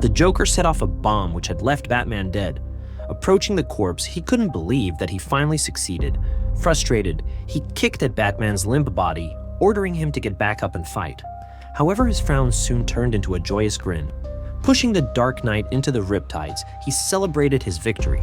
The Joker set off a bomb which had left Batman dead. Approaching the corpse, he couldn't believe that he finally succeeded. Frustrated, he kicked at Batman's limp body, ordering him to get back up and fight. However, his frown soon turned into a joyous grin. Pushing the Dark Knight into the riptides, he celebrated his victory.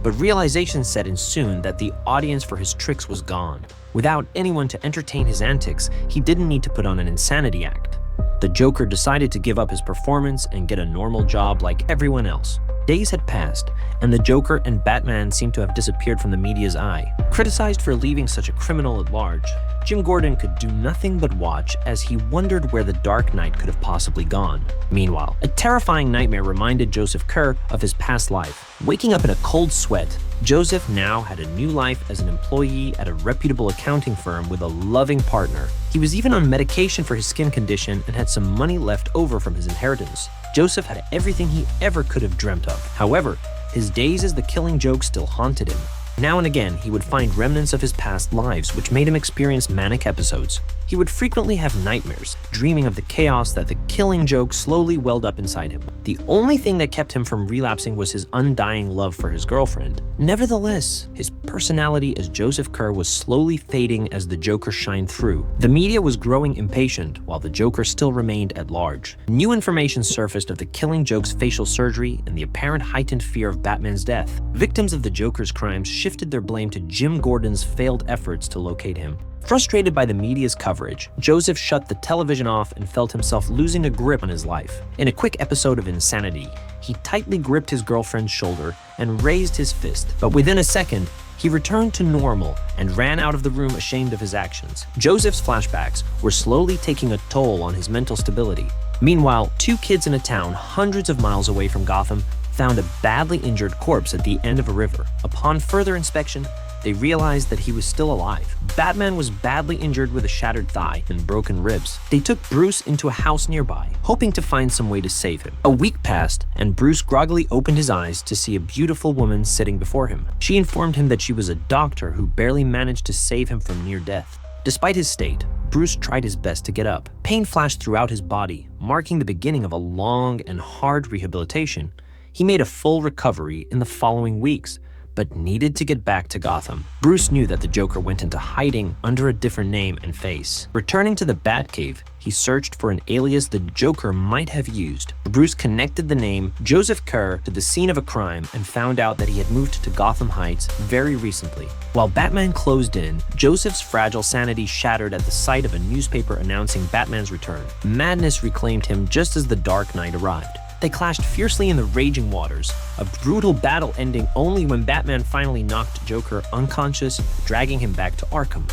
But realization set in soon that the audience for his tricks was gone. Without anyone to entertain his antics, he didn't need to put on an insanity act. The Joker decided to give up his performance and get a normal job like everyone else. Days had passed, and the Joker and Batman seemed to have disappeared from the media's eye. Criticized for leaving such a criminal at large, Jim Gordon could do nothing but watch as he wondered where the Dark Knight could have possibly gone. Meanwhile, a terrifying nightmare reminded Joseph Kerr of his past life. Waking up in a cold sweat, Joseph now had a new life as an employee at a reputable accounting firm with a loving partner. He was even on medication for his skin condition and had some money left over from his inheritance. Joseph had everything he ever could have dreamt of. However, his days as the Killing Joke still haunted him. Now and again, he would find remnants of his past lives, which made him experience manic episodes. He would frequently have nightmares, dreaming of the chaos that the Killing Joke slowly welled up inside him. The only thing that kept him from relapsing was his undying love for his girlfriend. Nevertheless, his personality as Joseph Kerr was slowly fading as the Joker shined through. The media was growing impatient, while the Joker still remained at large. New information surfaced of the Killing Joke's facial surgery and the apparent heightened fear of Batman's death. Victims of the Joker's crimes shifted their blame to Jim Gordon's failed efforts to locate him. Frustrated by the media's coverage, Joseph shut the television off and felt himself losing a grip on his life. In a quick episode of insanity, he tightly gripped his girlfriend's shoulder and raised his fist, but within a second, he returned to normal and ran out of the room ashamed of his actions. Joseph's flashbacks were slowly taking a toll on his mental stability. Meanwhile, two kids in a town hundreds of miles away from Gotham found a badly injured corpse at the end of a river. Upon further inspection, they realized that he was still alive. Batman was badly injured with a shattered thigh and broken ribs. They took Bruce into a house nearby, hoping to find some way to save him. A week passed, and Bruce groggily opened his eyes to see a beautiful woman sitting before him. She informed him that she was a doctor who barely managed to save him from near death. Despite his state, Bruce tried his best to get up. Pain flashed throughout his body, marking the beginning of a long and hard rehabilitation. He made a full recovery in the following weeks, but needed to get back to Gotham. Bruce knew that the Joker went into hiding under a different name and face. Returning to the Batcave, he searched for an alias the Joker might have used. Bruce connected the name Joseph Kerr to the scene of a crime and found out that he had moved to Gotham Heights very recently. While Batman closed in, Joseph's fragile sanity shattered at the sight of a newspaper announcing Batman's return. Madness reclaimed him just as the Dark Knight arrived. They clashed fiercely in the raging waters, a brutal battle ending only when Batman finally knocked Joker unconscious, dragging him back to Arkham.